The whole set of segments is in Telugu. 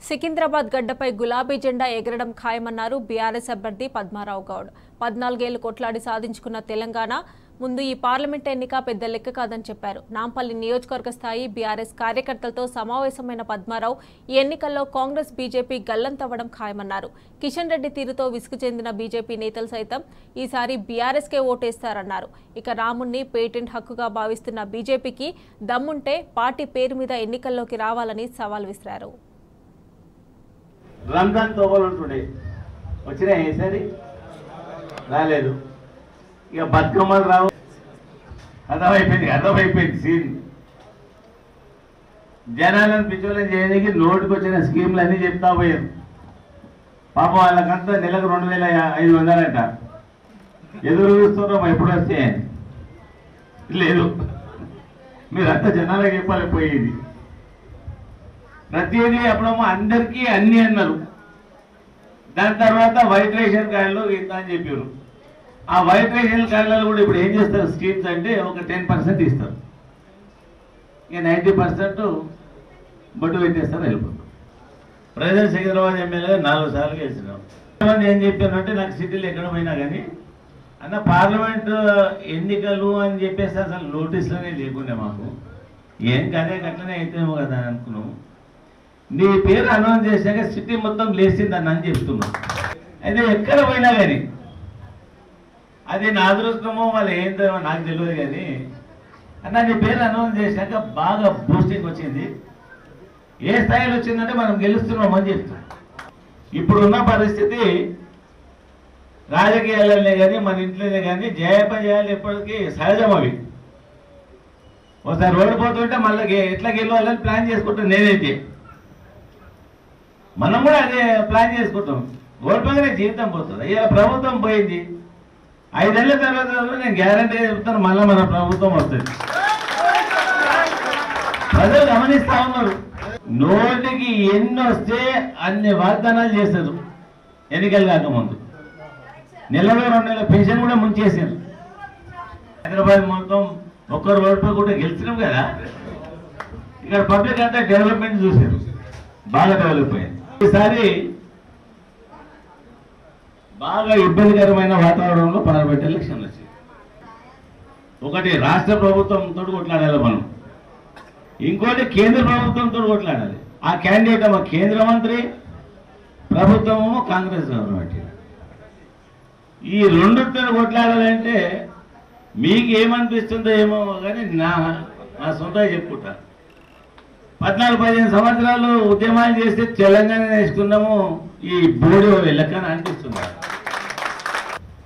సికింద్రాబాద్ గడ్డపై గులాబీ జెండా ఎగరడం ఖాయమన్నారు బీఆర్ఎస్ అభ్యర్థి పద్మారావు గౌడ్. 14 ఏళ్లు కొట్లాడి సాధించుకున్న తెలంగాణ ముందు ఈ పార్లమెంట్ ఎన్నిక పెద్ద లెక్క కాదని చెప్పారు. నాంపల్లి నియోజకవర్గ స్థాయి బీఆర్ఎస్ కార్యకర్తలతో సమావేశమైన పద్మారావు ఈ ఎన్నికల్లో కాంగ్రెస్ బీజేపీ గల్లంతవ్వడం ఖాయమన్నారు. కిషన్ రెడ్డి తీరుతో విసుగు చెందిన బీజేపీ నేతలు సైతం ఈసారి బీఆర్ఎస్కే ఓటేస్తారన్నారు. ఇక రాముణ్ణి పేటెంట్ హక్కుగా భావిస్తున్న బీజేపీకి దమ్ముంటే పార్టీ పేరు మీద ఎన్నికల్లోకి రావాలని సవాల్ విసిరారు. రంజాన్ తోబలు ఉంటుండే వచ్చినాయి, ఈసారి రాలేదు. ఇక బతుకమ్మలు రావు, అర్థమైపోయింది సీన్. జనాలను పిచ్చోళ్ళని చేయడానికి నోటికి వచ్చిన స్కీమ్లు అన్నీ చెప్తా పోయారు. పాపం వాళ్ళకంతా నెలకు 2500 అంట. ఎదురు చూస్తున్నాం ఎప్పుడు వస్తే లేదు. మీరంతా జనాలకు చెప్పాలి పోయేది. ప్రతిదీ అప్పుడేమో అందరికీ అన్నీ అన్నారు. దాని తర్వాత వైట్ రేషన్ కార్డులు ఇంత అని చెప్పారు. ఆ వైట్ రేషన్ కార్డులలో కూడా ఇప్పుడు ఏం చేస్తారు స్కీమ్స్ అంటే ఒక 10% ఇస్తారు, ఇక 90% బొట్టు పెట్టేస్తారు, వెళ్ళిపోతారు. ప్రజెంట్ సికింద్రాబాద్ ఎమ్మెల్యే 4 సార్లు గెలిచినాం. ఏం చెప్పానంటే నాకు సిటీలు ఎక్కడ పోయినా కానీ అన్న పార్లమెంట్ ఎన్నికలు అని చెప్పేసి అసలు నోటీసులోనే లేకుండే మాకు. ఏం కదే అట్లనే అయితేమో కదా అని అనుకున్నాం. నీ పేరు అనౌన్స్ చేశాక సిటీ మొత్తం లేచిందని అని చెప్తున్నాం. అయితే ఎక్కడ పోయినా కానీ అది నా అదృష్టమో వాళ్ళు ఏందో నాకు తెలియదు కానీ అన్న నీ పేరు అనౌన్స్ చేశాక బాగా బూస్టింగ్ వచ్చింది. ఏ స్థాయిలో వచ్చిందంటే మనం గెలుస్తున్నామని చెప్తాం. ఇప్పుడున్న పరిస్థితి రాజకీయాలనే కానీ మన ఇంట్లోనే కానీ జయాపజయాలు ఎప్పటికీ సహజం. అవి ఒకసారి ఓడిపోతుంటే మళ్ళీ ఎట్లా గెలవాలని ప్లాన్ చేసుకుంటాం. నేనైతే మనం కూడా అదే ప్లాన్ చేసుకుంటాం. ఓడిపోగానే జీవితం పోతుంది. ఇలా ప్రభుత్వం పోయింది, 5 ఏళ్ల తర్వాత నేను గ్యారంటీగా చెప్తాను మళ్ళీ మన ప్రభుత్వం వస్తుంది. ప్రజలు గమనిస్తా ఉన్నారు. నోటికి ఎన్ని వస్తే అన్ని వాగ్దానాలు చేశారు ఎన్నికలు కాకముందు. నెలలో 2 నెలల పెన్షన్ కూడా ముంచేసారు. హైదరాబాద్ మొత్తం ఒక్కరు ఓడిపోయి కూడా గెలిచినాం కదా. ఇక్కడ పబ్లిక్ అంతా డెవలప్మెంట్ చూశారు, బాగా డెవలప్ అయింది. ఈసారి బాగా ఇబ్బందికరమైన వాతావరణంలో పార్లమెంట్ ఎలక్షన్లు వచ్చాయి. ఒకటి రాష్ట్ర ప్రభుత్వంతో కొట్లాడాలి మనం, ఇంకోటి కేంద్ర ప్రభుత్వంతో కొట్లాడాలి. ఆ క్యాండిడేట్ ఏమో కేంద్ర మంత్రి, ప్రభుత్వమేమో కాంగ్రెస్ గవర్నమెంట్. ఈ రెండుతో కొట్లాడాలంటే మీకు ఏమనిపిస్తుందో ఏమో కానీ నా సొంతంగా చెప్పుకుంటా. 14-15 సంవత్సరాలు ఉద్యమాలు చేస్తే తెలంగాణ నేర్చుకున్నాము, ఈ బోర్డు లెక్కన అనిపిస్తుంది.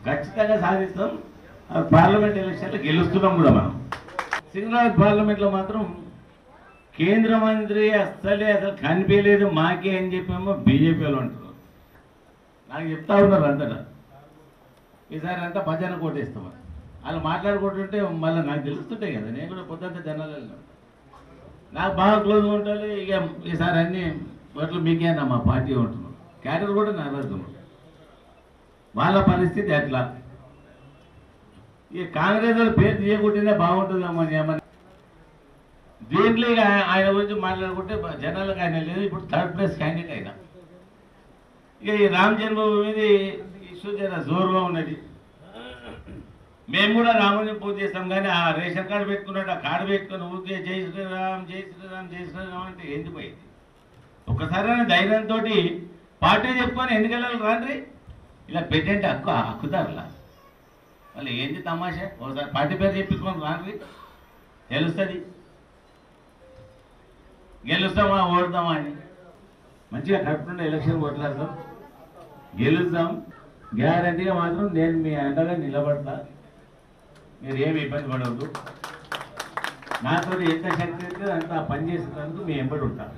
ఖచ్చితంగా సాధిస్తాం. పార్లమెంట్ ఎలక్షన్లో గెలుస్తున్నాం కూడా మనం. సికింద్రాబాద్ పార్లమెంట్లో మాత్రం కేంద్ర మంత్రి అసలు కనిపించలేదు మాకే అని చెప్పేమో బీజేపీ వాళ్ళు అంటున్నారు. నాకు చెప్తా ఉన్నారు అంతటా ఈసారి అంతా భజన కోటేస్తామని. వాళ్ళు మాట్లాడుకుంటుంటే మళ్ళీ నాకు తెలుస్తుంటాయి కదా. నేను కూడా పొద్దుంతా జనాలు వెళ్ళినాను, నాకు బాగా క్లోజ్గా ఉంటుంది. ఇక ఈసారి అన్ని ఓట్లు మీకేనా మా పార్టీ ఉంటున్నాం. క్యాడర్ కూడా నారాజు. వాళ్ళ పరిస్థితి అట్లా. ఈ కాంగ్రెస్ వాళ్ళు పేరు తీయకుంటేనే బాగుంటుందేమో ఏమని దీంట్లో ఇక ఆయన గురించి మాట్లాడుకుంటే జనాలకు ఆయన లేదు. ఇప్పుడు 3rd ప్లేస్ క్యాండిడేట్ అయినా. ఇక ఈ రామ్ జన్మభూమి మీద ఇష్యూ జర జోరుగా ఉన్నది. మేము కూడా రాముని పూజ చేస్తాం కానీ ఆ రేషన్ కార్డు పెట్టుకున్నాడు, ఆ కార్డు పెట్టుకుని ఊరికే జై శ్రీరామ్ జై శ్రీరామ్ జై శ్రీరామ్ అంటే ఎందుకు పోయింది? ఒక్కసారి ధైర్యంతో పార్టీ చెప్పుకొని ఎన్నికలలో రాండ్రి. ఇలా పెట్టంటే హక్కుదారులా వాళ్ళు ఏంది తమాషా? ఒకసారి పార్టీ పేరు చెప్పుకొని రాండ్రి, తెలుస్తుంది. గెలుస్తామా ఓడతామా అని మంచిగా కట్టుకుంటే ఎలక్షన్ కొట్లాడతాం, గెలుస్తాం. గ్యారంటీగా మాత్రం నేను మీ అండగా నిలబడతా. మీరు ఏమి ఇబ్బంది పడవద్దు. నాతో ఎంత శక్తి అయితే అంత పనిచేసినందుకు మీ ఎంబడి ఉంటాను.